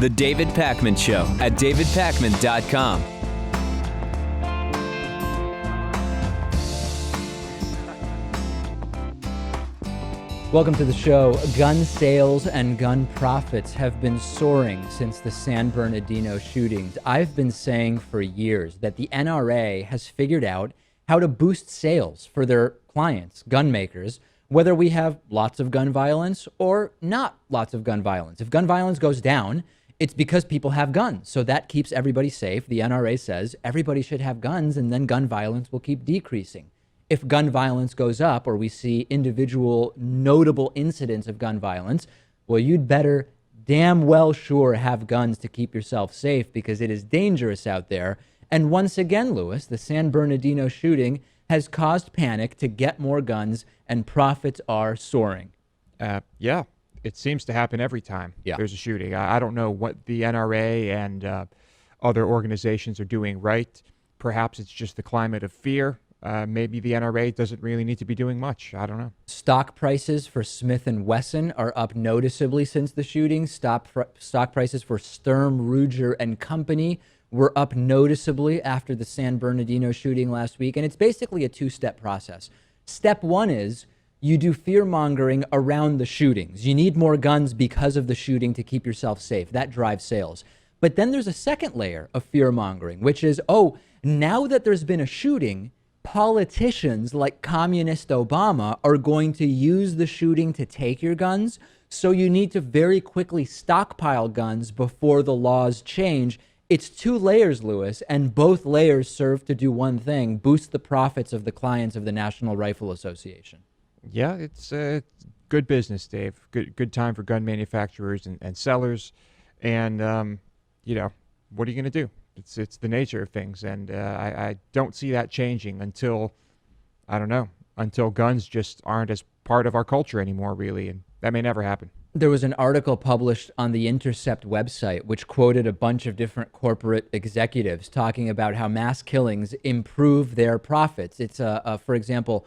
The David Pakman Show at davidpakman.com. Welcome to the show. Gun sales and gun profits have been soaring since the San Bernadino shootings. I've been saying for years that the NRA has figured out how to boost sales for their clients, gun makers, whether we have lots of gun violence or not lots of gun violence. If gun violence goes down, it's because people have guns. So that keeps everybody safe. The NRA says everybody should have guns, and then gun violence will keep decreasing. If gun violence goes up, or we see individual notable incidents of gun violence, well, you'd better damn well sure have guns to keep yourself safe, because it is dangerous out there. And once again, Lewis, the San Bernadino shooting has caused panic to get more guns, and profits are soaring. Yeah, it seems to happen every time there's a shooting. I don't know what the NRA and other organizations are doing right. Perhaps it's just the climate of fear. Maybe the NRA doesn't really need to be doing much. I don't know. Stock prices for Smith & Wesson are up noticeably since the shooting. Stock prices for Sturm, Ruger & Company were up noticeably after the San Bernadino shooting last week. And it's basically a two-step process. Step one is you do fear-mongering around the shootings. You need more guns because of the shooting to keep yourself safe. That drives sales. But then there's a second layer of fear-mongering, which is, now that there's been a shooting, politicians like Communist Obama are going to use the shooting to take your guns. So you need to very quickly stockpile guns before the laws change. It's two layers, Lewis, and both layers serve to do one thing: boost the profits of the clients of the National Rifle Association. Yeah, it's good business, Dave. Good time for gun manufacturers and sellers. And, what are you going to do? It's the nature of things. And I don't see that changing until guns just aren't as part of our culture anymore, really. And that may never happen. There was an article published on the Intercept website which quoted a bunch of different corporate executives talking about how mass killings improve their profits. It's, for example,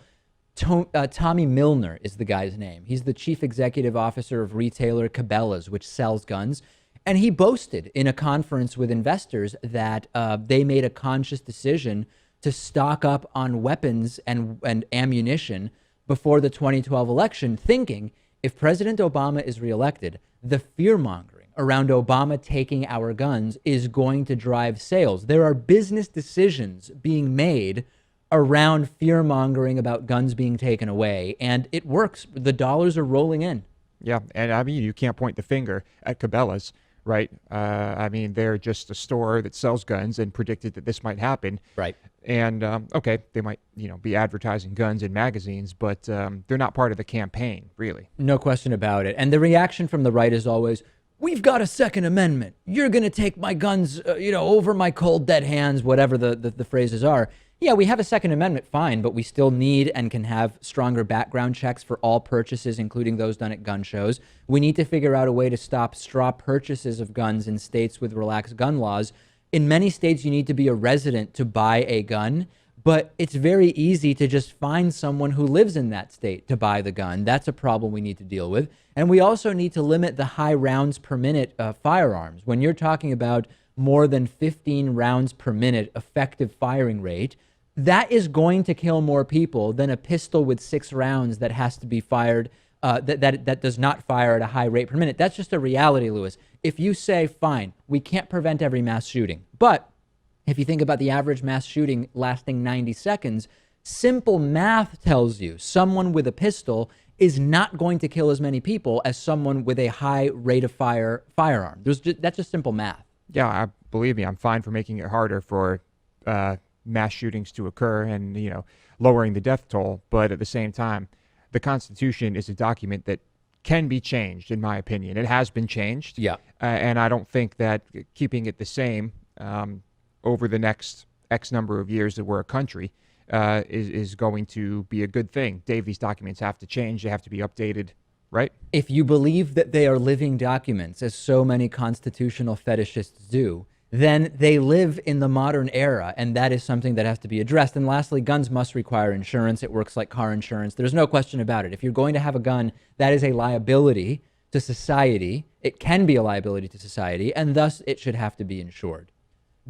Tommy Milner is the guy's name. He's the chief executive officer of retailer Cabela's, which sells guns. And he boasted in a conference with investors that they made a conscious decision to stock up on weapons and ammunition before the 2012 election, thinking if President Obama is reelected, the fear-mongering around Obama taking our guns is going to drive sales. There are business decisions being made around fear-mongering about guns being taken away, and it works. The dollars are rolling in. Yeah, and I mean, you can't point the finger at Cabela's, right? They're just a store that sells guns and predicted that this might happen. Right. And, they might, be advertising guns in magazines, but they're not part of the campaign, really. No question about it. And the reaction from the right is always, we've got a Second Amendment. You're going to take my guns, over my cold, dead hands, whatever the phrases are. Yeah, we have a Second Amendment, fine, but we still need and can have stronger background checks for all purchases, including those done at gun shows. We need to figure out a way to stop straw purchases of guns in states with relaxed gun laws. In many states, you need to be a resident to buy a gun, but it's very easy to just find someone who lives in that state to buy the gun. That's a problem we need to deal with. And we also need to limit the high rounds per minute firearms. When you're talking about more than 15 rounds per minute effective firing rate, that is going to kill more people than a pistol with 6 rounds that has to be fired, that does not fire at a high rate per minute. That's just a reality, Lewis. If you say, fine, we can't prevent every mass shooting, but if you think about the average mass shooting lasting 90 seconds, simple math tells you someone with a pistol is not going to kill as many people as someone with a high rate of firearm. That's just simple math. Yeah, believe me, I'm fine for making it harder for mass shootings to occur and, lowering the death toll. But at the same time, the Constitution is a document that can be changed, in my opinion. It has been changed. Yeah. And I don't think that keeping it the same over the next X number of years that we're a country is going to be a good thing. Dave, these documents have to change. They have to be updated, right? If you believe that they are living documents, as so many constitutional fetishists do, then they live in the modern era, and that is something that has to be addressed. And lastly, guns must require insurance. It works like car insurance. There's no question about it. If you're going to have a gun, that is a liability to society. it can be a liability to society, and thus it should have to be insured.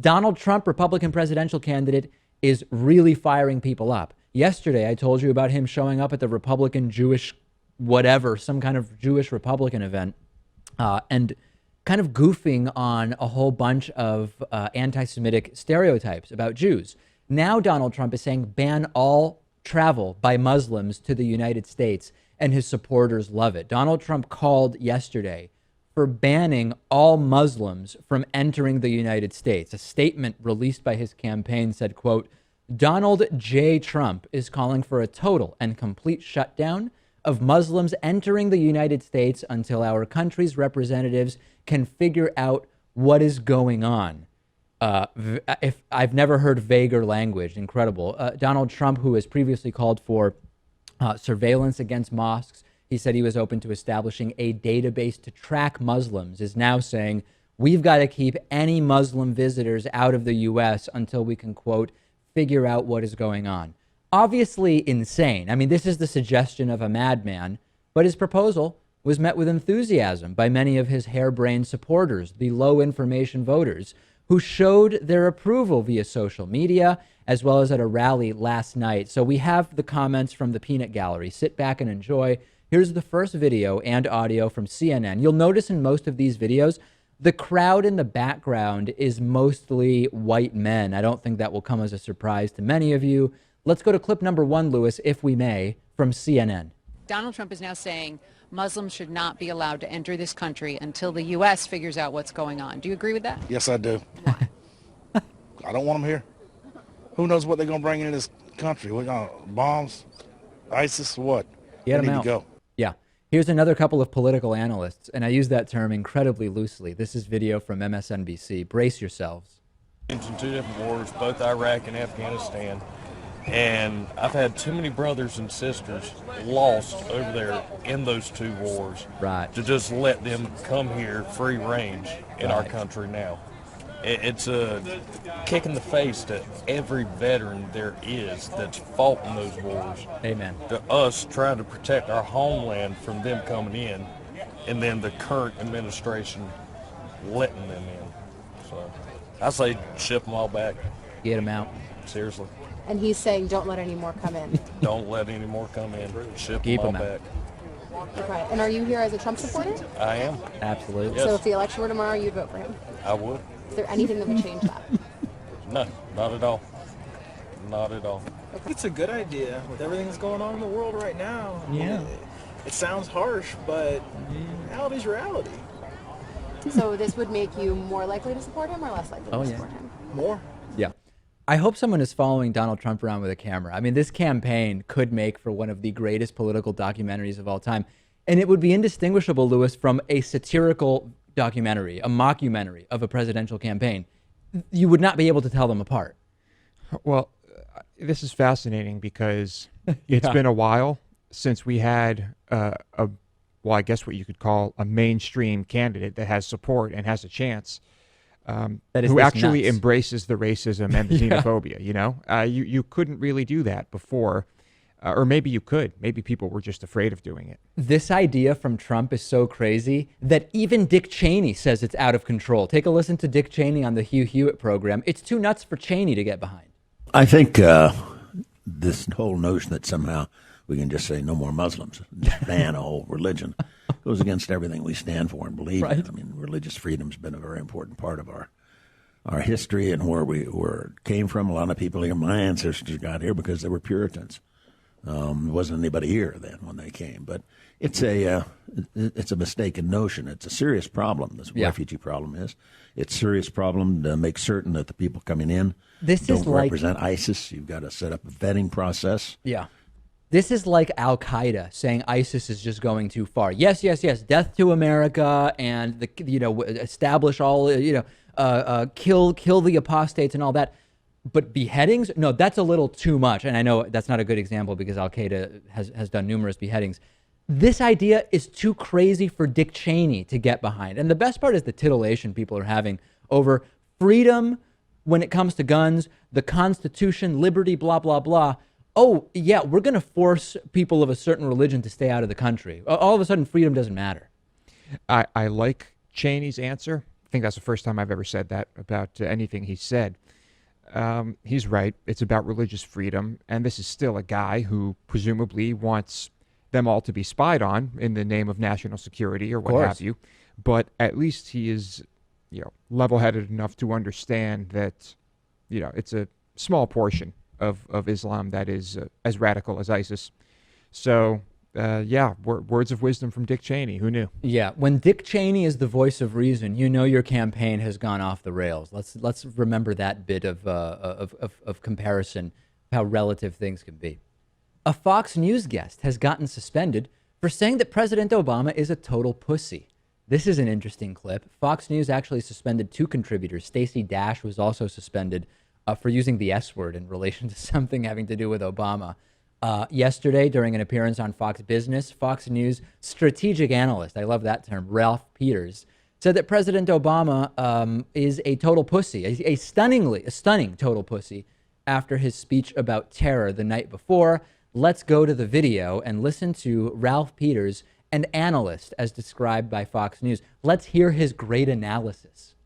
Donald Trump, Republican presidential candidate, is really firing people up. Yesterday, I told you about him showing up at the Republican Jewish whatever, some kind of Jewish Republican event, and kind of goofing on a whole bunch of anti-Semitic stereotypes about Jews. Now Donald Trump is saying ban all travel by Muslims to the United States, and his supporters love it. Donald Trump called yesterday for banning all Muslims from entering the United States. A statement released by his campaign said, quote, Donald J. Trump is calling for a total and complete shutdown of Muslims entering the United States until our country's representatives can figure out what is going on. If I've never heard vaguer language, incredible. Donald Trump, who has previously called for surveillance against mosques, he said he was open to establishing a database to track Muslims, is now saying we've got to keep any Muslim visitors out of the U.S. until we can, quote, figure out what is going on. Obviously insane. I mean, this is the suggestion of a madman, but his proposal was met with enthusiasm by many of his harebrained supporters, the low information voters, who showed their approval via social media, as well as at a rally last night. So we have the comments from the peanut gallery. Sit back and enjoy. Here's the first video and audio from CNN. You'll notice in most of these videos, the crowd in the background is mostly white men. I don't think that will come as a surprise to many of you. Let's go to clip number 1, Lewis, if we may, from CNN. Donald Trump is now saying Muslims should not be allowed to enter this country until the U.S. figures out what's going on. Do you agree with that? Yes, I do. Why? I don't want them here. Who knows what they're going to bring into this country? What, bombs? ISIS? What? Get they them need out. to go. Yeah. Here's another couple of political analysts, and I use that term incredibly loosely. This is video from MSNBC. Brace yourselves. In two different wars, both Iraq and Afghanistan. And I've had too many brothers and sisters lost over there in those two wars, right, to just let them come here free range in our country now. It's a kick in the face to every veteran there is that's fought in those wars. Amen. To us trying to protect our homeland from them coming in, and then the current administration letting them in. So I say ship them all back. Get them out. Seriously. And he's saying don't let any more come in. Don't let any more come in. Ship Keep them all them out. back. Okay. And are you here as a Trump supporter? I am. Absolutely. Yes. So if the election were tomorrow, you'd vote for him? I would. Is there anything that would change that? No, not at all. Not at all. It's a good idea with everything that's going on in the world right now. Yeah. It sounds harsh, but reality's reality. So this would make you more likely to support him or less likely to support him? More. Yeah. I hope someone is following Donald Trump around with a camera. I mean, this campaign could make for one of the greatest political documentaries of all time. And it would be indistinguishable, Lewis, from a satirical documentary, a mockumentary of a presidential campaign. You would not be able to tell them apart. Well, this is fascinating because it's been a while since we had well, I guess what you could call a mainstream candidate that has support and has a chance. Who actually nuts. embraces the racism and the xenophobia, you know? You couldn't really do that before, or maybe you could. Maybe people were just afraid of doing it. This idea from Trump is so crazy that even Dick Cheney says it's out of control. Take a listen to Dick Cheney on the Hugh Hewitt program. It's too nuts for Cheney to get behind. I think this whole notion that somehow we can just say no more Muslims, ban a whole religion, goes against everything we stand for and believe in. I mean, religious freedom's been a very important part of our history and where it came from. A lot of people here, my ancestors got here because they were Puritans. There wasn't anybody here then when they came. But it's a mistaken notion. It's a serious problem, this refugee problem is. It's a serious problem to make certain that the people coming in don't represent ISIS. You've got to set up a vetting process. Yeah. This is like Al-Qaeda saying ISIS is just going too far. Yes, death to America and establish all, kill the apostates and all that. But beheadings? No, that's a little too much. And I know that's not a good example because Al-Qaeda has done numerous beheadings. This idea is too crazy for Dick Cheney to get behind. And the best part is the titillation people are having over freedom when it comes to guns, the Constitution, liberty, blah, blah, blah. Oh, yeah, we're going to force people of a certain religion to stay out of the country. All of a sudden, freedom doesn't matter. I like Cheney's answer, I think that's the first time I've ever said that about anything he said. He's right. It's about religious freedom, and this is still a guy who presumably wants them all to be spied on in the name of national security or what have you. But at least he is, level-headed enough to understand that, it's a small portion of Islam that is as radical as ISIS. So, words of wisdom from Dick Cheney. Who knew? Yeah, when Dick Cheney is the voice of reason, your campaign has gone off the rails. Let's remember that bit of comparison, how relative things can be. A Fox News guest has gotten suspended for saying that President Obama is a total pussy. This is an interesting clip. Fox News actually suspended 2 contributors. Stacey Dash was also suspended for using the S word in relation to something having to do with Obama. Yesterday, during an appearance on Fox Business, Fox News strategic analyst, I love that term, Ralph Peters, said that President Obama is a total pussy, a stunning total pussy after his speech about terror the night before. Let's go to the video and listen to Ralph Peters, an analyst as described by Fox News. Let's hear his great analysis.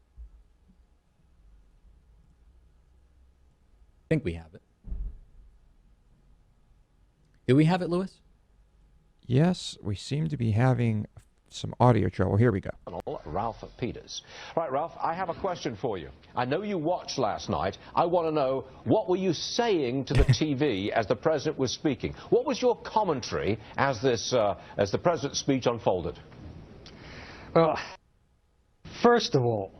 I think we have it. Do we have it, Lewis? Yes, we seem to be having some audio trouble. Here we go. Ralph Peters. Right, Ralph, I have a question for you. I know you watched last night. I want to know, what were you saying to the TV as the president was speaking? What was your commentary as the president's speech unfolded? Well, first of all,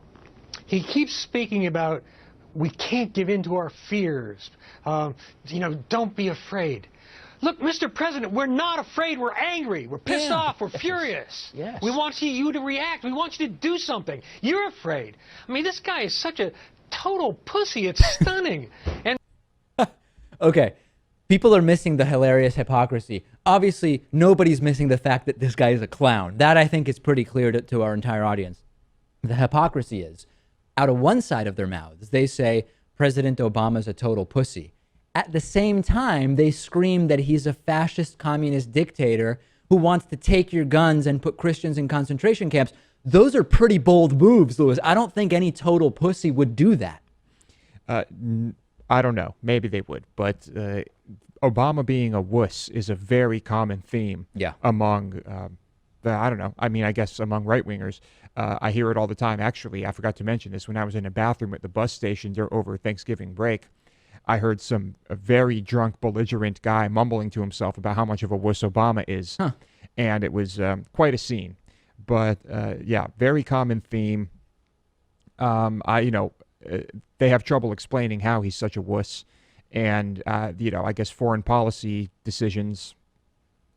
he keeps speaking about we can't give in to our fears. Don't be afraid. Look, Mr. President, we're not afraid. We're angry. We're pissed off. We're furious. Yes. We want you to react. We want you to do something. You're afraid. I mean, this guy is such a total pussy. It's stunning. And okay, people are missing the hilarious hypocrisy. Obviously, nobody's missing the fact that this guy is a clown. That, I think, is pretty clear to our entire audience. The hypocrisy is, out of one side of their mouths, they say President Obama's a total pussy. At the same time, they scream that he's a fascist communist dictator who wants to take your guns and put Christians in concentration camps. Those are pretty bold moves, Lewis. I don't think any total pussy would do that. I don't know. Maybe they would. But Obama being a wuss is a very common theme among, I guess among right-wingers. I hear it all the time. Actually, I forgot to mention this. When I was in a bathroom at the bus station over Thanksgiving break, I heard a very drunk, belligerent guy mumbling to himself about how much of a wuss Obama is. And it was quite a scene. But, very common theme. They have trouble explaining how he's such a wuss. And, I guess foreign policy decisions,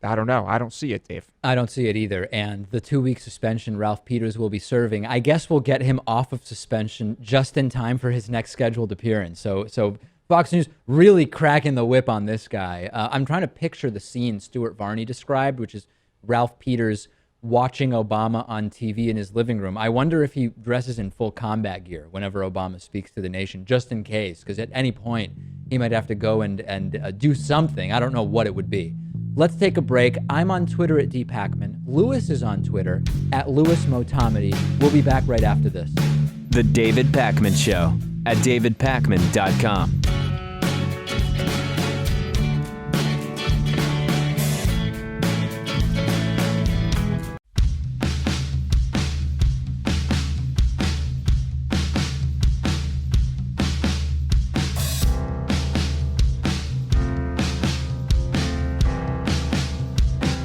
I don't know. I don't see it, Dave. I don't see it either. And the 2-week suspension Ralph Peters will be serving, I guess we'll get him off of suspension just in time for his next scheduled appearance. So Fox News really cracking the whip on this guy. I'm trying to picture the scene Stuart Varney described, which is Ralph Peters watching Obama on TV in his living room. I wonder if he dresses in full combat gear whenever Obama speaks to the nation, just in case, because at any point he might have to go and do something. I don't know what it would be. Let's take a break. I'm on Twitter at dpacman. Lewis is on Twitter at LewisMotamedy. We'll be back right after this. The David Pakman Show at davidpakman.com.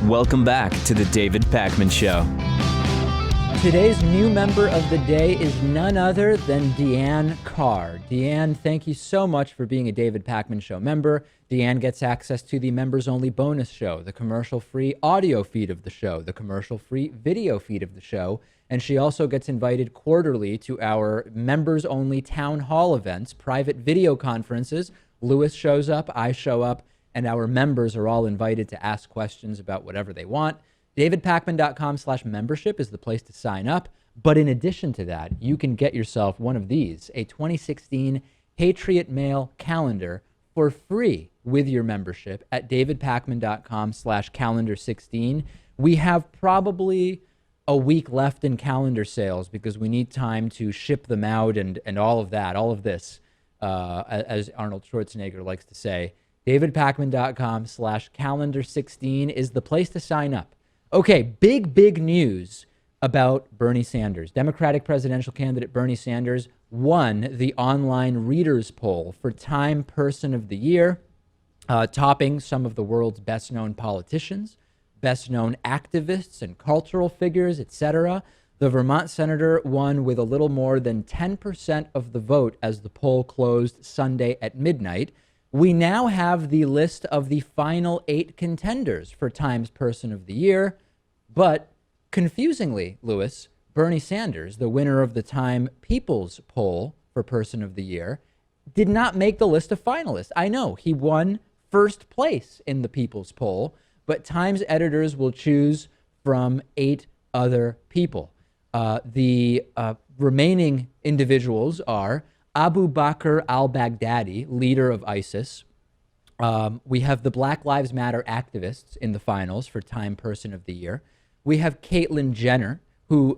Welcome back to the David Pakman Show. Today's new member of the day is none other than Deanne Carr. Deanne, thank you so much for being a David Pakman Show member. Deanne gets access to the members-only bonus show, the commercial-free audio feed of the show, the commercial-free video feed of the show, and she also gets invited quarterly to our members-only town hall events, private video conferences. Lewis shows up, I show up, and our members are all invited to ask questions about whatever they want. davidpakman.com/membership is the place to sign up. But in addition to that, you can get yourself one of these, a 2016 Patriot Mail calendar for free with your membership at davidpakman.com/calendar16. We have probably a week left in calendar sales because we need time to ship them out and all of that, all of this, as Arnold Schwarzenegger likes to say. davidpakman.com/calendar16 is the place to sign up. Okay, big news about Bernie Sanders. Democratic presidential candidate Bernie Sanders won the online readers poll for Time Person of the Year, topping some of the world's best-known politicians, best-known activists and cultural figures, etc. The Vermont senator won with a little more than 10% of the vote as the poll closed Sunday at midnight. We now have the list of the final 8 contenders for Time's Person of the Year, but confusingly, Lewis, Bernie Sanders, the winner of the Time People's Poll for Person of the Year, did not make the list of finalists. I know, he won first place in the People's Poll, but Time's editors will choose from 8 other people. The remaining individuals are Abu Bakr al-Baghdadi, leader of ISIS. We have the Black Lives Matter activists in the finals for Time Person of the Year. We have Caitlyn Jenner, who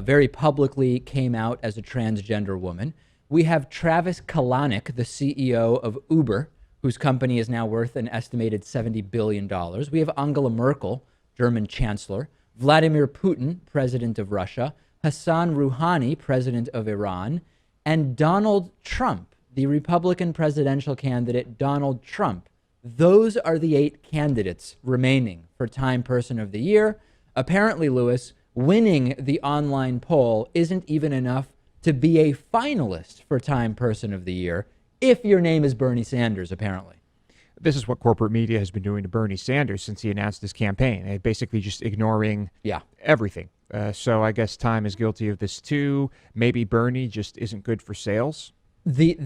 very publicly came out as a transgender woman. We have Travis Kalanick, the CEO of Uber, whose company is now worth an estimated $70 billion. We have Angela Merkel, German chancellor, Vladimir Putin, president of Russia, Hassan Rouhani, president of Iran, and Donald Trump, the Republican presidential candidate Donald Trump. Those are the 8 candidates remaining for Time Person of the Year. Apparently, Lewis, winning the online poll isn't even enough to be a finalist for Time Person of the Year, if your name is Bernie Sanders, apparently. This is what corporate media has been doing to Bernie Sanders since he announced his campaign. They're basically just ignoring everything. So I guess Time is guilty of this too. Maybe Bernie just isn't good for sales. This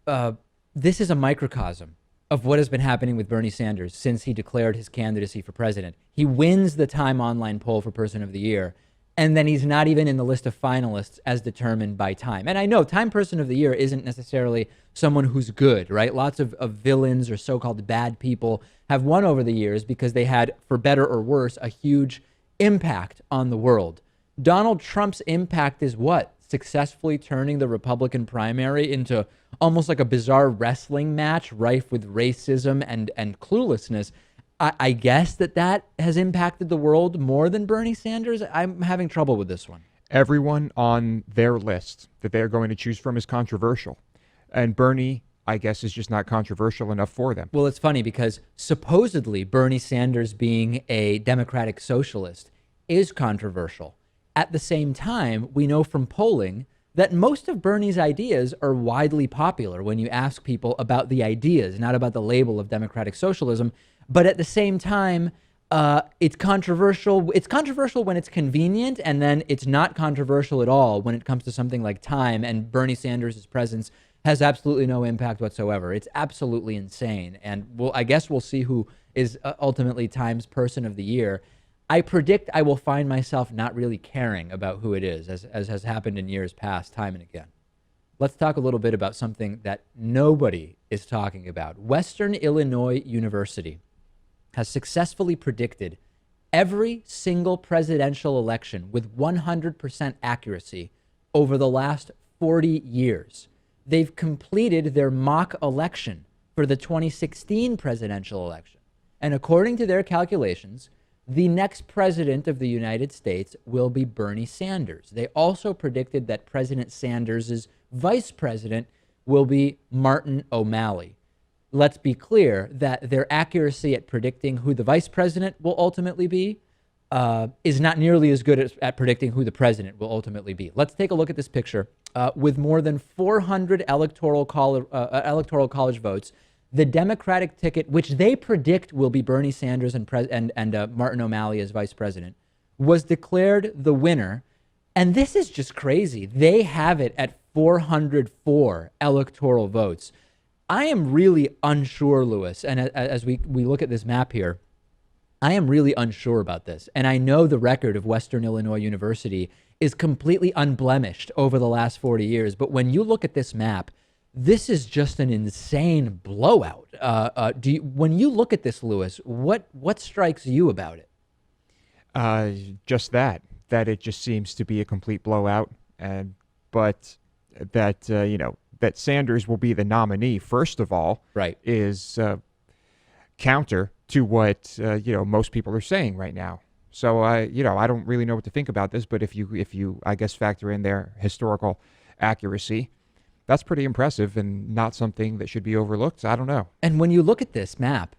is a microcosm of what has been happening with Bernie Sanders since he declared his candidacy for president. He wins the Time online poll for Person of the Year, and then he's not even in the list of finalists as determined by Time. And I know Time Person of the Year isn't necessarily someone who's good, right? Lots of villains or so-called bad people have won over the years because they had, for better or worse, a huge impact on the world. Donald Trump's impact is what? Successfully turning the Republican primary into almost like a bizarre wrestling match rife with racism and cluelessness. I guess that has impacted the world more than Bernie Sanders. I'm having trouble with this one. Everyone on their list that they're going to choose from is controversial. And Bernie, I guess, is just not controversial enough for them. Well, it's funny because supposedly Bernie Sanders being a democratic socialist is controversial. At the same time, we know from polling that most of Bernie's ideas are widely popular when you ask people about the ideas, not about the label of democratic socialism. But at the same time, it's controversial. It's controversial when it's convenient, and then it's not controversial at all when it comes to something like Time, and Bernie Sanders' presence has absolutely no impact whatsoever. It's absolutely insane. And I guess we'll see who is ultimately Time's Person of the Year. I predict I will find myself not really caring about who it is, as has happened in years past, time and again. Let's talk a little bit about something that nobody is talking about. Western Illinois University has successfully predicted every single presidential election with 100% accuracy over the last 40 years. They've completed their mock election for the 2016 presidential election. And according to their calculations, the next president of the United States will be Bernie Sanders. They also predicted that President Sanders' vice president will be Martin O'Malley. Let's be clear that their accuracy at predicting who the vice president will ultimately be is not nearly as good at predicting who the president will ultimately be. Let's take a look at this picture. With more than 400 electoral college votes, the Democratic ticket, which they predict will be Bernie Sanders and Martin O'Malley as vice president, was declared the winner. And this is just crazy. They have it at 404 electoral votes. I am really unsure, Lewis, and as we look at this map here, I am really unsure about this. And I know the record of Western Illinois University is completely unblemished over the last 40 years. But when you look at this map, this is just an insane blowout. When you look at this, Lewis, what strikes you about it? Just that that it just seems to be a complete blowout, but that that Sanders will be the nominee, first of all, is counter to what most people are saying right now. So I don't really know what to think about this, but if you I guess factor in their historical accuracy, that's pretty impressive and not something that should be overlooked. I don't know. And when you look at this map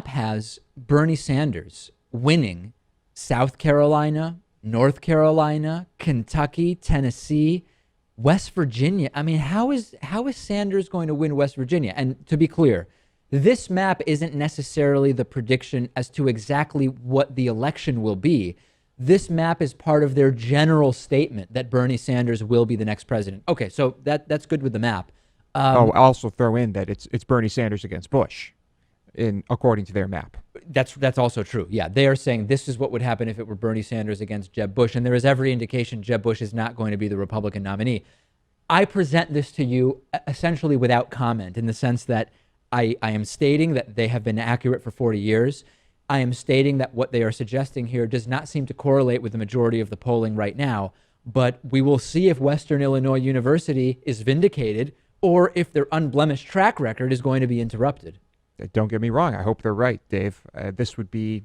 has Bernie Sanders winning South Carolina, North Carolina, Kentucky, Tennessee, West Virginia. I mean, how is Sanders going to win West Virginia? And to be clear, this map isn't necessarily the prediction as to exactly what the election will be. This map is part of their general statement that Bernie Sanders will be the next president. Okay, so that's good with the map. I'll also throw in that it's Bernie Sanders against Bush, according to their map. That's also true. Yeah, they are saying this is what would happen if it were Bernie Sanders against Jeb Bush, and there is every indication Jeb Bush is not going to be the Republican nominee. I present this to you essentially without comment, in the sense that I am stating that they have been accurate for 40 years. I am stating that what they are suggesting here does not seem to correlate with the majority of the polling right now, but we will see if Western Illinois University is vindicated or if their unblemished track record is going to be interrupted. Don't get me wrong. I hope they're right, Dave. This would be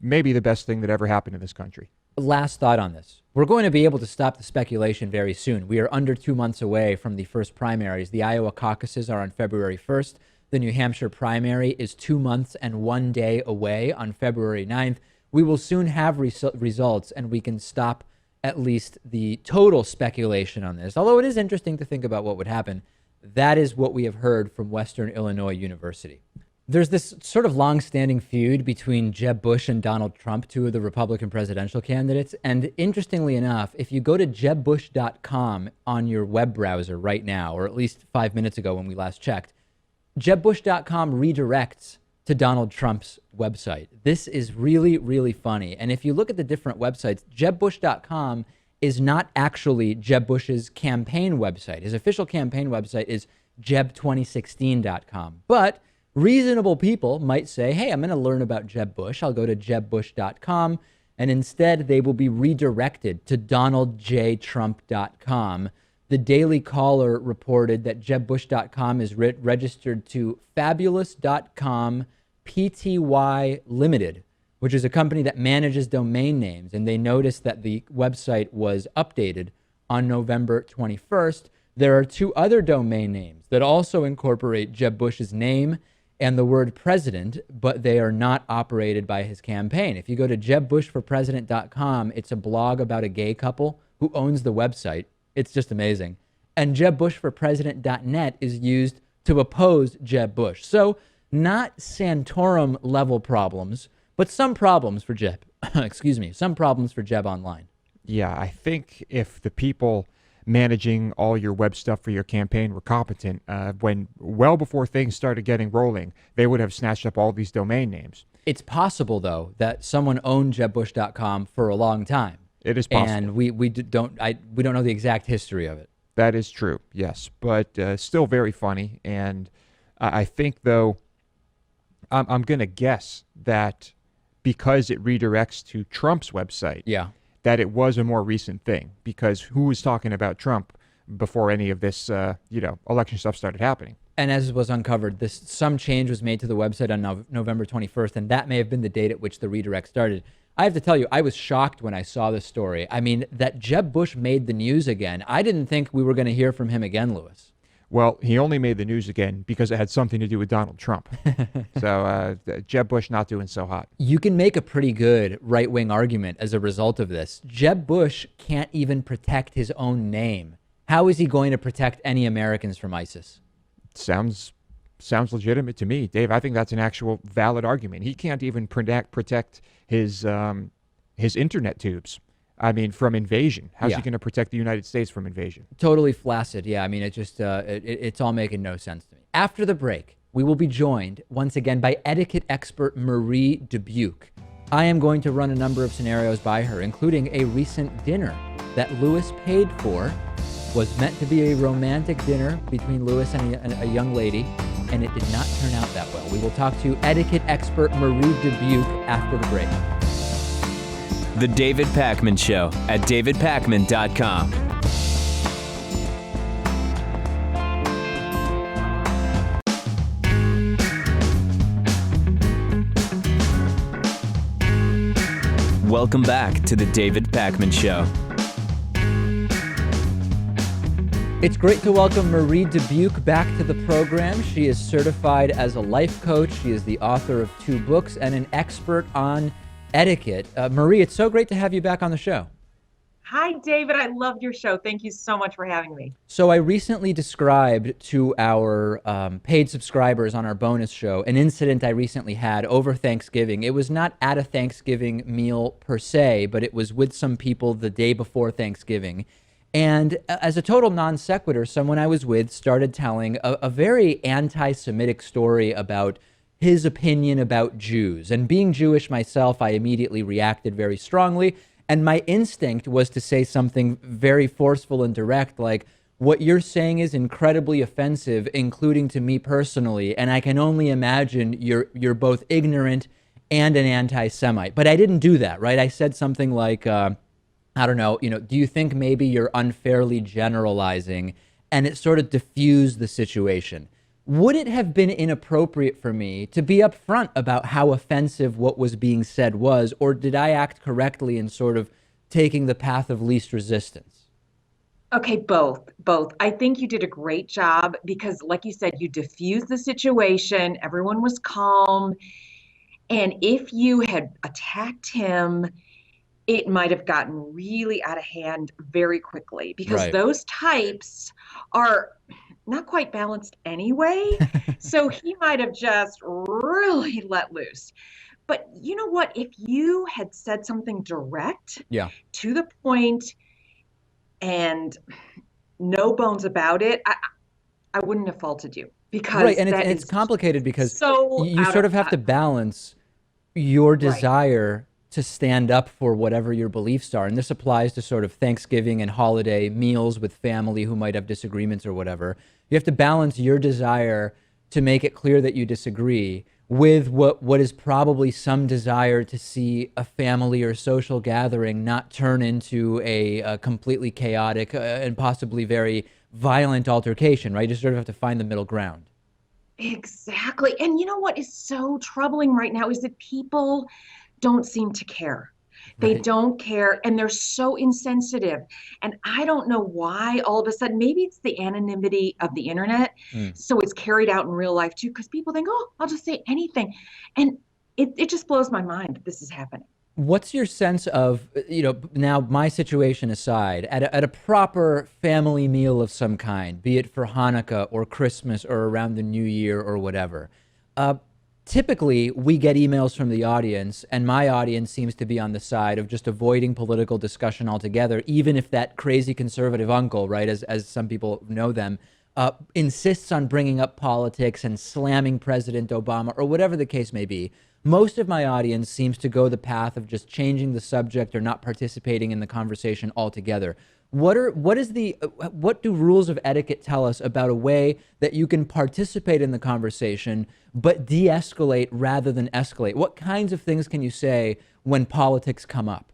maybe the best thing that ever happened in this country. Last thought on this. We're going to be able to stop the speculation very soon. We are under 2 months away from the first primaries. The Iowa caucuses are on February 1st. The New Hampshire primary is 2 months and 1 day away on February 9th. We will soon have results, and we can stop at least the total speculation on this. Although it is interesting to think about what would happen. That is what we have heard from Western Illinois University. There's this sort of long-standing feud between Jeb Bush and Donald Trump, two of the Republican presidential candidates. And interestingly enough, if you go to jebbush.com on your web browser right now, or at least 5 minutes ago when we last checked, jebbush.com redirects to Donald Trump's website. This is really, really funny. And if you look at the different websites, jebbush.com is not actually Jeb Bush's campaign website. His official campaign website is jeb2016.com. But reasonable people might say, hey, I'm going to learn about Jeb Bush. I'll go to jebbush.com. And instead, they will be redirected to donaldjtrump.com. The Daily Caller reported that jebbush.com is registered to fabulous.com Pty Limited, which is a company that manages domain names. And they noticed that the website was updated on November 21st. There are 2 other domain names that also incorporate Jeb Bush's name and the word president, but they are not operated by his campaign. If you go to jebbushforpresident.com, it's a blog about a gay couple who owns the website. It's just amazing. And jebbushforpresident.net is used to oppose Jeb Bush. So not Santorum level problems, but some problems for Jeb. Some problems for Jeb Online. Yeah, I think if the people managing all your web stuff for your campaign were competent, when well before things started getting rolling, they would have snatched up all these domain names. It's possible, though, that someone owned jebbush.com for a long time. It is possible. And we don't know the exact history of it. That is true, yes, but still very funny. And I think, though, I'm going to guess that because it redirects to Trump's website, that it was a more recent thing, because who was talking about Trump before any of this, election stuff started happening? And as was uncovered, some change was made to the website on November 21st, and that may have been the date at which the redirect started. I have to tell you, I was shocked when I saw this story. I mean, that Jeb Bush made the news again. I didn't think we were going to hear from him again, Lewis. Well, he only made the news again because it had something to do with Donald Trump. So Jeb Bush not doing so hot. You can make a pretty good right-wing argument as a result of this. Jeb Bush can't even protect his own name. How is he going to protect any Americans from ISIS? Sounds legitimate to me, Dave. I think that's an actual valid argument. He can't even protect his internet tubes. I mean, from invasion. How's he going to protect the United States from invasion? Totally flaccid. Yeah, I mean, it's all making no sense to me. After the break, we will be joined once again by etiquette expert Marie Dubuque. I am going to run a number of scenarios by her, including a recent dinner that Lewis paid for. Was meant to be a romantic dinner between Lewis and a young lady, and it did not turn out that well. We will talk to etiquette expert Marie Dubuque after the break. The David Pakman Show at davidpakman.com. Welcome back to The David Pakman Show. It's great to welcome Marie Dubuque back to the program. She is certified as a life coach. She is the author of 2 books and an expert on etiquette. Marie, it's so great to have you back on the show. Hi, David. I loved your show. Thank you so much for having me. So I recently described to our paid subscribers on our bonus show an incident I recently had over Thanksgiving. It was not at a Thanksgiving meal per se, but it was with some people the day before Thanksgiving. And as a total non sequitur, someone I was with started telling a very anti-Semitic story about his opinion about Jews. And being Jewish myself, I immediately reacted very strongly. And my instinct was to say something very forceful and direct, like, what you're saying is incredibly offensive, including to me personally. And I can only imagine you're both ignorant and an anti-Semite. But I didn't do that, right? I said something like, I don't know, do you think maybe you're unfairly generalizing? And it sort of diffused the situation. Would it have been inappropriate for me to be upfront about how offensive what was being said was, or did I act correctly in sort of taking the path of least resistance? Okay, both. I think you did a great job because, like you said, you diffused the situation. Everyone was calm. And if you had attacked him, it might have gotten really out of hand very quickly because those types are not quite balanced anyway. So he might have just really let loose. But you know what? If you had said something direct, to the point, and no bones about it, I wouldn't have faulted you because and it's complicated because you sort of have to balance your desire to stand up for whatever your beliefs are. And this applies to sort of Thanksgiving and holiday meals with family who might have disagreements or whatever. You have to balance your desire to make it clear that you disagree with what is probably some desire to see a family or social gathering not turn into a completely chaotic and possibly very violent altercation, right? You sort of have to find the middle ground. Exactly. And you know what is so troubling right now is that people don't seem to care. They don't care, and they're so insensitive. And I don't know why all of a sudden, maybe it's the anonymity of the internet. So it's carried out in real life too, because people think, oh, I'll just say anything. And it just blows my mind that this is happening. What's your sense of, now my situation aside, at a proper family meal of some kind, be it for Hanukkah or Christmas or around the New Year or whatever, typically, we get emails from the audience, and my audience seems to be on the side of just avoiding political discussion altogether, even if that crazy conservative uncle, right, as some people know them, insists on bringing up politics and slamming President Obama or whatever the case may be. Most of my audience seems to go the path of just changing the subject or not participating in the conversation altogether. What do rules of etiquette tell us about a way that you can participate in the conversation but de-escalate rather than escalate? What kinds of things can you say when politics come up?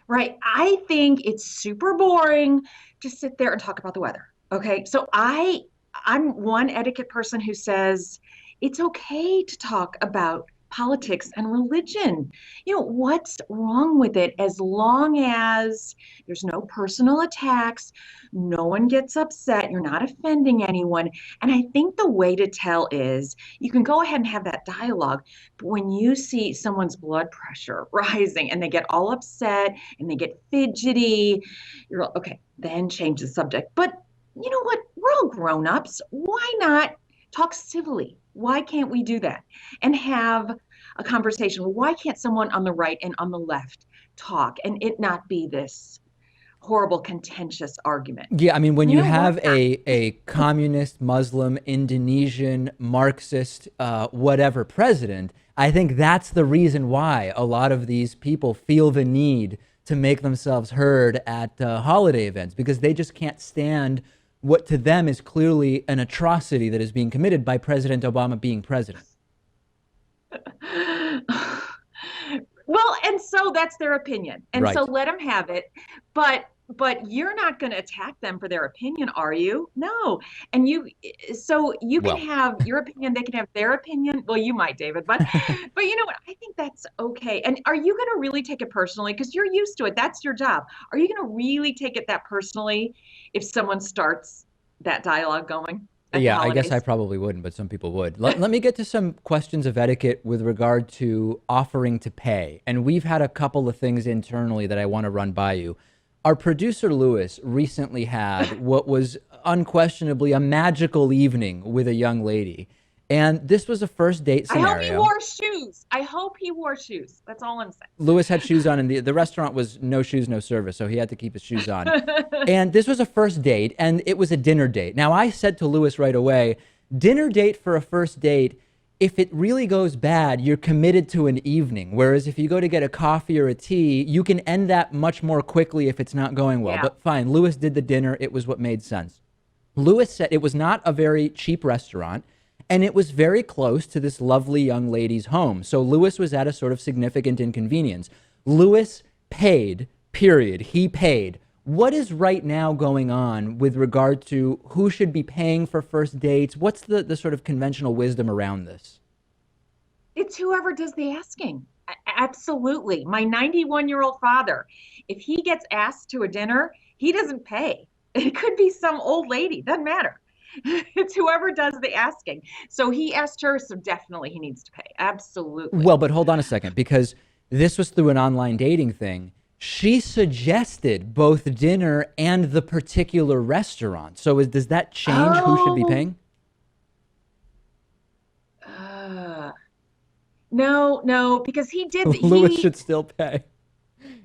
Right. I think it's super boring to sit there and talk about the weather. Okay. So I'm one etiquette person who says it's okay to talk about politics and religion. What's wrong with it as long as there's no personal attacks, no one gets upset, you're not offending anyone. And I think the way to tell is you can go ahead and have that dialogue, but when you see someone's blood pressure rising and they get all upset and they get fidgety, you're like, okay, then change the subject. But you know what? We're all grown-ups. Why not talk civilly? Why can't we do that and have a conversation? Why can't someone on the right and on the left talk and it not be this horrible, contentious argument? Yeah, I mean, when you have a communist, Muslim, Indonesian, Marxist, whatever president, I think that's the reason why a lot of these people feel the need to make themselves heard at holiday events, because they just can't stand what to them is clearly an atrocity that is being committed by President Obama being president. Well, and so that's their opinion. And Right. so let them have it. But you're not going to attack them for their opinion, are you? No. And so you can Well. have your opinion, they can have their opinion. Well, you might, David, but you know what? I think that's okay. And are you going to really take it personally? Because you're used to it. That's your job. Are you going to really take it that personally if someone starts that dialogue going? Yeah, I guess I probably wouldn't, but some people would. Let me get to some questions of etiquette with regard to offering to pay. And we've had a couple of things internally that I want to run by you. Our producer, Lewis, recently had what was unquestionably a magical evening with a young lady. And this was a first date scenario. I hope he wore shoes. I hope he wore shoes. That's all I'm saying. Lewis had shoes on, and the restaurant was no shoes, no service, so he had to keep his shoes on. And this was a first date, and it was a dinner date. Now, I said to Lewis right away, dinner date for a first date, if it really goes bad, you're committed to an evening. Whereas if you go to get a coffee or a tea, you can end that much more quickly if it's not going well. Yeah. But fine, Lewis did the dinner. It was what made sense. Lewis said it was not a very cheap restaurant, and it was very close to this lovely young lady's home. So Lewis was at a sort of significant inconvenience. Lewis paid, period. He paid. What is right now going on with regard to who should be paying for first dates? What's the sort of conventional wisdom around this? It's whoever does the asking. Absolutely. My 91-year-old father, if he gets asked to a dinner, he doesn't pay. It could be some old lady, doesn't matter. It's whoever does the asking. So he asked her, so definitely he needs to pay. Absolutely. Well, but hold on a second, because this was through an online dating thing. She suggested both dinner and the particular restaurant. So does that change who should be paying? No, because he did. Lewis should still pay.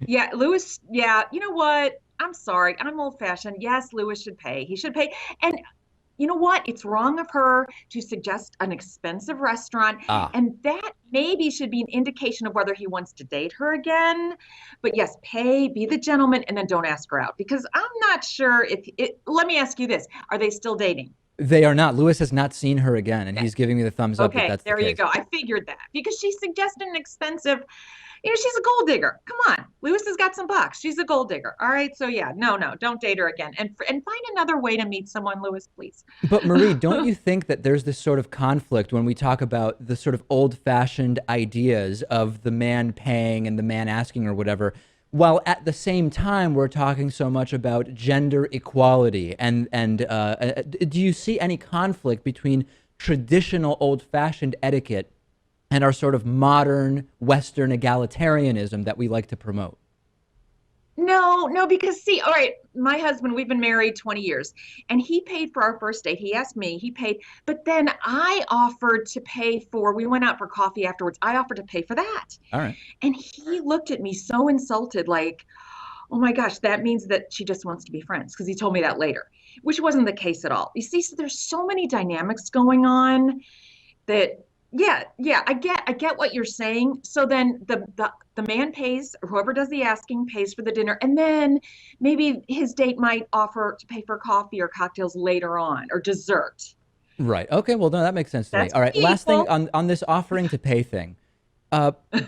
Yeah, Lewis. Yeah, you know what? I'm sorry. I'm old fashioned. Yes, Lewis should pay. He should pay. And you know what? It's wrong of her to suggest an expensive restaurant. And that maybe should be an indication of whether he wants to date her again. But yes, pay, be the gentleman, and then don't ask her out. Because I'm not sure if let me ask you this. Are they still dating? They are not. Lewis has not seen her again, and he's giving me the thumbs up that that's the case. There you go. I figured that. Because she suggested an expensive, she's a gold digger. Come on. Lewis has got some bucks. She's a gold digger. All right. So yeah, no, don't date her again. And find another way to meet someone, Lewis, please. But Marie, don't you think that there's this sort of conflict when we talk about the sort of old-fashioned ideas of the man paying and the man asking or whatever, while at the same time we're talking so much about gender equality? And do you see any conflict between traditional old-fashioned etiquette and our sort of modern Western egalitarianism that we like to promote? No, because see, all right, my husband, we've been married 20 years, and he paid for our first date. He asked me, he paid, but then I offered to pay we went out for coffee afterwards. I offered to pay for that. All right. And he looked at me so insulted, like, oh my gosh, that means that she just wants to be friends, because he told me that later, which wasn't the case at all. You see, so there's so many dynamics going on that, yeah, I get what you're saying. So then the man pays, or whoever does the asking pays for the dinner, and then maybe his date might offer to pay for coffee or cocktails later on, or dessert. Right. Okay. Well, no, that makes sense to me. All right. Equal. Last thing on this offering to pay thing.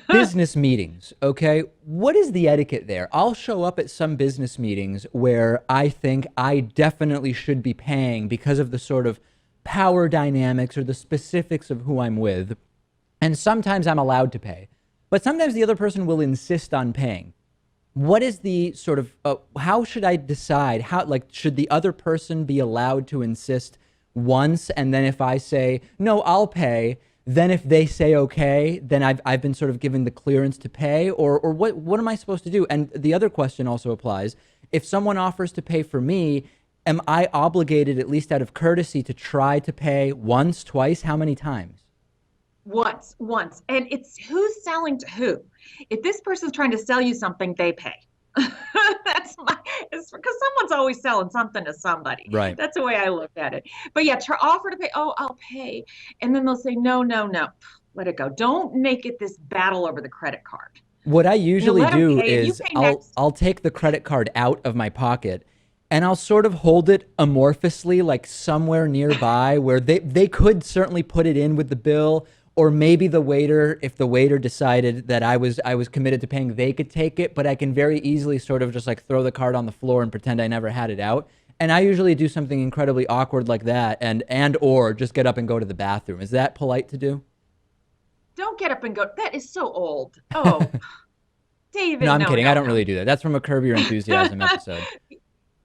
Business meetings. Okay. What is the etiquette there? I'll show up at some business meetings where I think I definitely should be paying because of the sort of power dynamics or the specifics of who I'm with. And sometimes I'm allowed to pay, but sometimes the other person will insist on paying. What is the sort of, how should I decide should the other person be allowed to insist once? And then if I say, no, I'll pay, then if they say, okay, then I've been sort of given the clearance to pay, or what am I supposed to do? And the other question also applies. If someone offers to pay for me, am I obligated, at least out of courtesy, to try to pay once, twice? How many times? Once. And it's who's selling to who. If this person's trying to sell you something, they pay. It's because someone's always selling something to somebody. Right. That's the way I look at it. But yeah, offer to pay. Oh, I'll pay. And then they'll say, no. Let it go. Don't make it this battle over the credit card. What I usually do is I'll take the credit card out of my pocket and I'll sort of hold it amorphously, like somewhere nearby where they could certainly put it in with the bill, Or maybe the waiter, if the waiter decided that I was committed to paying, they could take it, but I can very easily sort of just like throw the card on the floor and pretend I never had it out. And I usually do something incredibly awkward like that and or just get up and go to the bathroom. Is that polite to do? Don't get up and go. That is so old. Oh, David. No, I'm kidding. No, I don't no. really do that. That's from a Curb Your Enthusiasm episode.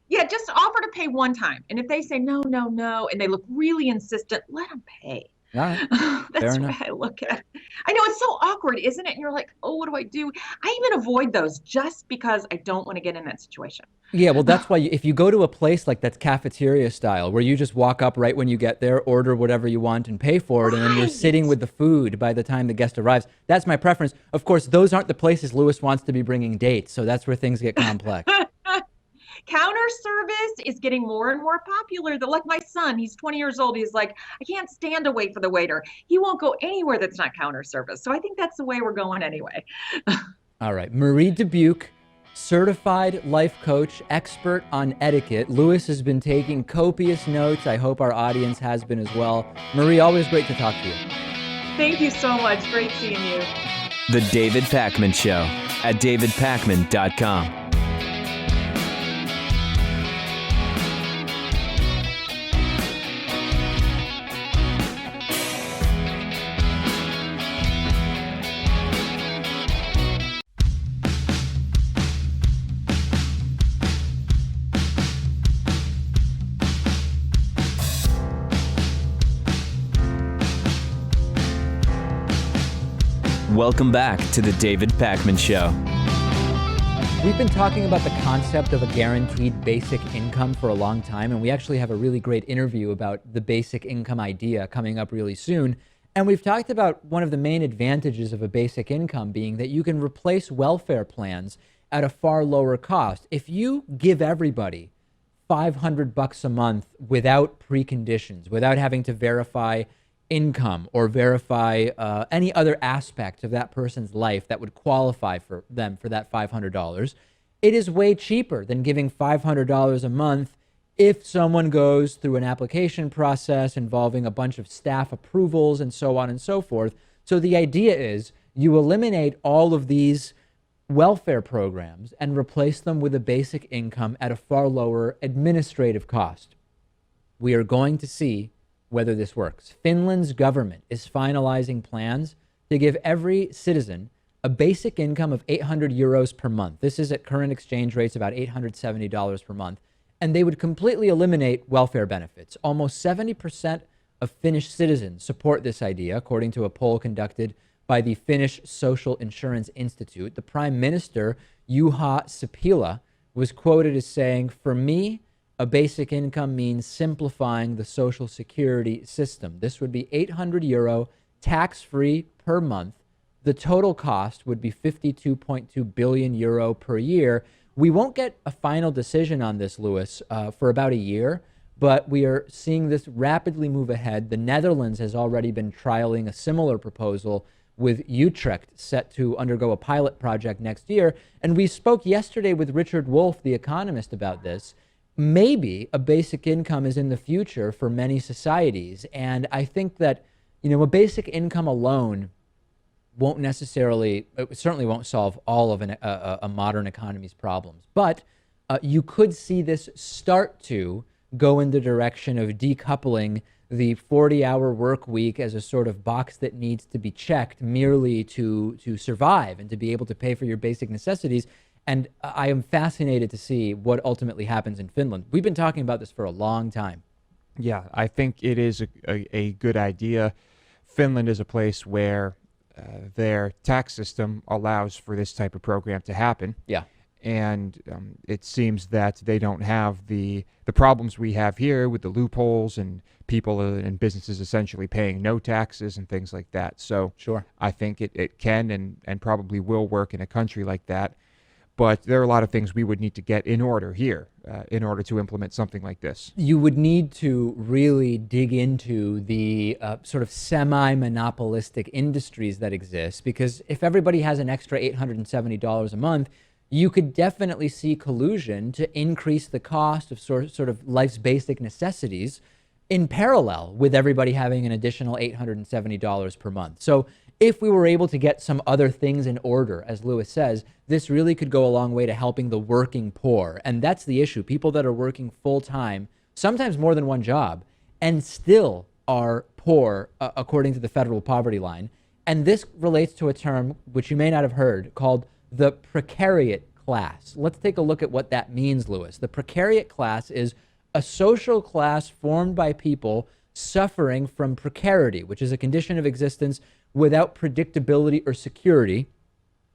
Yeah, just offer to pay one time. And if they say no, no, no, and they look really insistent, let them pay. All right. That's the way I look at it. I know it's so awkward, isn't it? And you're like, oh, what do I do? I even avoid those just because I don't want to get in that situation. Yeah, well, that's why if you go to a place like that's cafeteria style, where you just walk up right when you get there, order whatever you want and pay for it, and then you're sitting with the food by the time the guest arrives. That's my preference. Of course, those aren't the places Lewis wants to be bringing dates, so that's where things get complex. Counter service is getting more and more popular. Like my son, he's 20 years old. He's like, I can't stand to wait for the waiter. He won't go anywhere that's not counter service. So I think that's the way we're going anyway. All right. Marie Dubuque, certified life coach, expert on etiquette. Lewis has been taking copious notes. I hope our audience has been as well. Marie, always great to talk to you. Thank you so much. Great seeing you. The David Pakman Show at davidpakman.com. Welcome back to the David Pakman Show. We've been talking about the concept of a guaranteed basic income for a long time, and we actually have a really great interview about the basic income idea coming up really soon. And we've talked about one of the main advantages of a basic income being that you can replace welfare plans at a far lower cost. If you give everybody $500 a month without preconditions, without having to verify income or verify any other aspect of that person's life that would qualify for them for that $500, it is way cheaper than giving $500 a month if someone goes through an application process involving a bunch of staff approvals and so on and so forth. So the idea is you eliminate all of these welfare programs and replace them with a basic income at a far lower administrative cost. We are going to see whether this works. Finland's government is finalizing plans to give every citizen a basic income of 800 euros per month. This is at current exchange rates about $870 per month. And they would completely eliminate welfare benefits. Almost 70% of Finnish citizens support this idea, according to a poll conducted by the Finnish Social Insurance Institute. The Prime Minister, Juha Sipilä, was quoted as saying, "For me, a basic income means simplifying the social security system. This would be 800 euro tax-free per month. The total cost would be 52.2 billion euro per year." We won't get a final decision on this, Lewis, for about a year, but we are seeing this rapidly move ahead. The Netherlands has already been trialing a similar proposal, with Utrecht set to undergo a pilot project next year. And we spoke yesterday with Richard Wolff, the economist, about this. Maybe a basic income is in the future for many societies. And I think that, a basic income alone won't necessarily, it certainly won't solve all of a modern economy's problems. But you could see this start to go in the direction of decoupling the 40-hour work week as a sort of box that needs to be checked merely to survive and to be able to pay for your basic necessities. And I am fascinated to see what ultimately happens in Finland. We've been talking about this for a long time. Yeah, I think it is a good idea. Finland is a place where their tax system allows for this type of program to happen. Yeah. And it seems that they don't have the problems we have here with the loopholes and people and businesses essentially paying no taxes and things like that. So sure, I think it can and probably will work in a country like that. But there are a lot of things we would need to get in order here in order to implement something like this. You would need to really dig into the sort of semi-monopolistic industries that exist, because if everybody has an extra $870 a month, you could definitely see collusion to increase the cost of sort of life's basic necessities in parallel with everybody having an additional $870 per month. So if we were able to get some other things in order, as Lewis says, this really could go a long way to helping the working poor. And that's the issue. People that are working full time, sometimes more than one job, and still are poor, according to the federal poverty line. And this relates to a term which you may not have heard called the precariat class. Let's take a look at what that means, Lewis. The precariat class is a social class formed by people suffering from precarity, which is a condition of existence without predictability or security,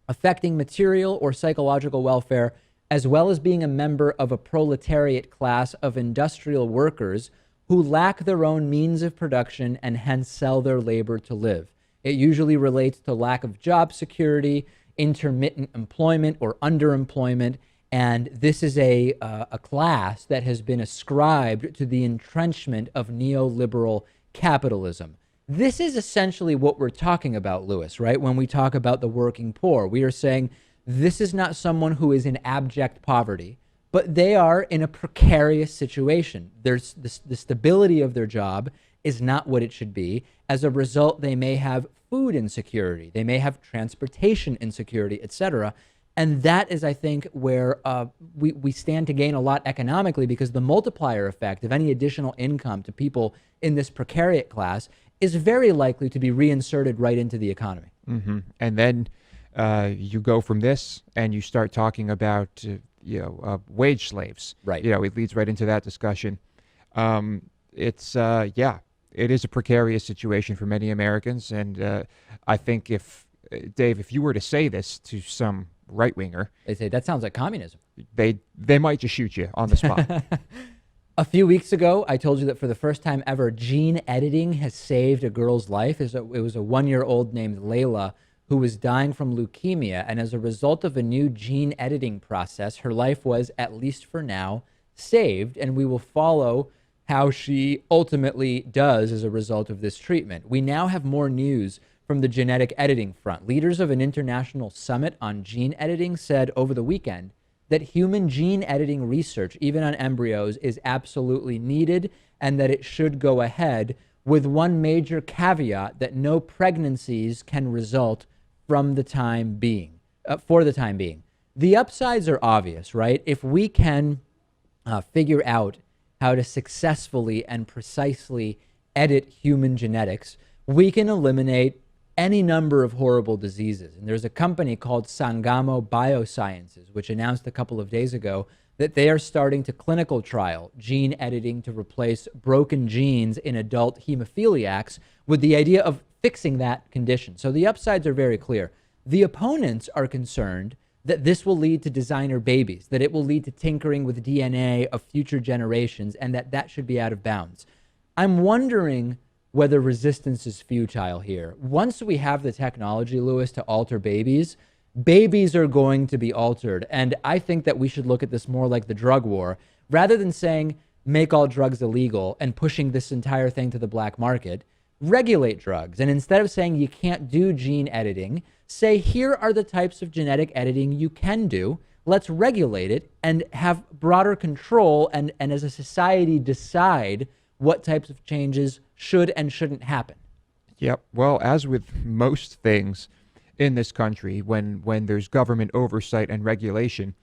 affecting material or psychological welfare, as well as being a member of a proletariat class of industrial workers who lack their own means of production and hence sell their labor to live. It usually relates to lack of job security, intermittent employment or underemployment, and this is a class that has been ascribed to the entrenchment of neoliberal capitalism. This is essentially what we're talking about, Lewis, right? When we talk about the working poor, we are saying this is not someone who is in abject poverty, but they are in a precarious situation. There's the stability of their job is not what it should be. As a result, they may have food insecurity, they may have transportation insecurity, etc. And that is, I think, where we stand to gain a lot economically, because the multiplier effect of any additional income to people in this precariat class is very likely to be reinserted right into the economy. Mm-hmm. And then you go from this and you start talking about wage slaves. Right. It leads right into that discussion. It is a precarious situation for many Americans, and I think Dave, if you were to say this to some right-winger, they say that sounds like communism. They might just shoot you on the spot. A few weeks ago, I told you that for the first time ever, gene editing has saved a girl's life. It was a 1-year-old named Layla who was dying from leukemia, and as a result of a new gene editing process, her life was, at least for now, saved, and we will follow how she ultimately does as a result of this treatment. We now have more news from the genetic editing front. Leaders of an international summit on gene editing said over the weekend that human gene editing research, even on embryos, is absolutely needed, and that it should go ahead, with one major caveat that no pregnancies can result for the time being. The upsides are obvious, right? If we can figure out how to successfully and precisely edit human genetics, we can eliminate any number of horrible diseases. And there's a company called Sangamo Biosciences, which announced a couple of days ago that they are starting to clinical trial gene editing to replace broken genes in adult hemophiliacs, with the idea of fixing that condition. So the upsides are very clear. The opponents are concerned that this will lead to designer babies, that it will lead to tinkering with DNA of future generations, and that should be out of bounds. I'm wondering whether resistance is futile here. Once we have the technology, Lewis, to alter babies, babies are going to be altered. And I think that we should look at this more like the drug war, rather than saying make all drugs illegal and pushing this entire thing to the black market. Regulate drugs. And instead of saying you can't do gene editing, say here are the types of genetic editing you can do. Let's regulate it and have broader control, and as a society decide what types of changes should and shouldn't happen. Yep. Well, as with most things in this country, when there's government oversight and regulation,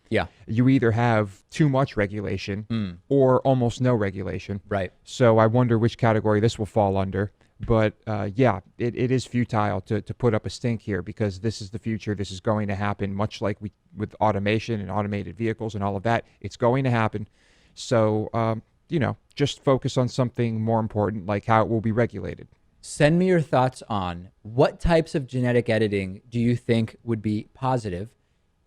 you either have too much regulation or almost no regulation. Right. So I wonder which category this will fall under. But it is futile to put up a stink here, because this is the future. This is going to happen, much like with automation and automated vehicles and all of that. It's going to happen. So, just focus on something more important, like how it will be regulated. Send me your thoughts on what types of genetic editing do you think would be positive,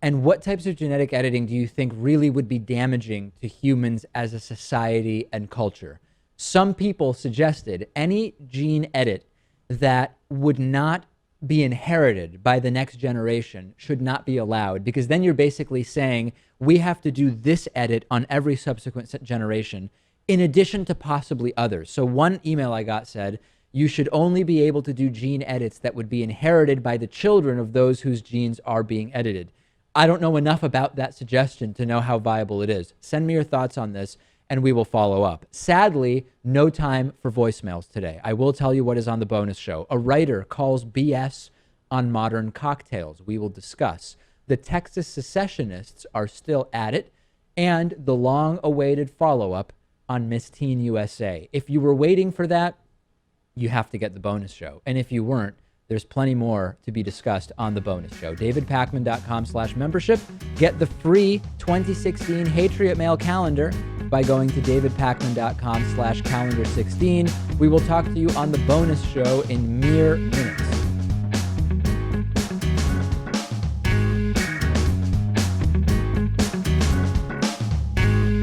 and what types of genetic editing do you think really would be damaging to humans as a society and culture? Some people suggested any gene edit that would not be inherited by the next generation should not be allowed, because then you're basically saying we have to do this edit on every subsequent generation, in addition to possibly others. So one email I got said, you should only be able to do gene edits that would be inherited by the children of those whose genes are being edited. I don't know enough about that suggestion to know how viable it is. Send me your thoughts on this. and we will follow up. Sadly, no time for voicemails today. I will tell you what is on the bonus show. A writer calls BS on modern cocktails. We will discuss. The Texas secessionists are still at it, and the long-awaited follow-up on Miss Teen USA. If you were waiting for that, you have to get the bonus show. And if you weren't, there's plenty more to be discussed on the bonus show. davidpakman.com/membership. Get the free 2016 Hatriot Mail calendar by going to davidpakman.com/calendar16. We will talk to you on the bonus show in mere minutes.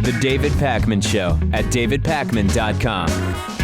The David Pakman Show at davidpakman.com.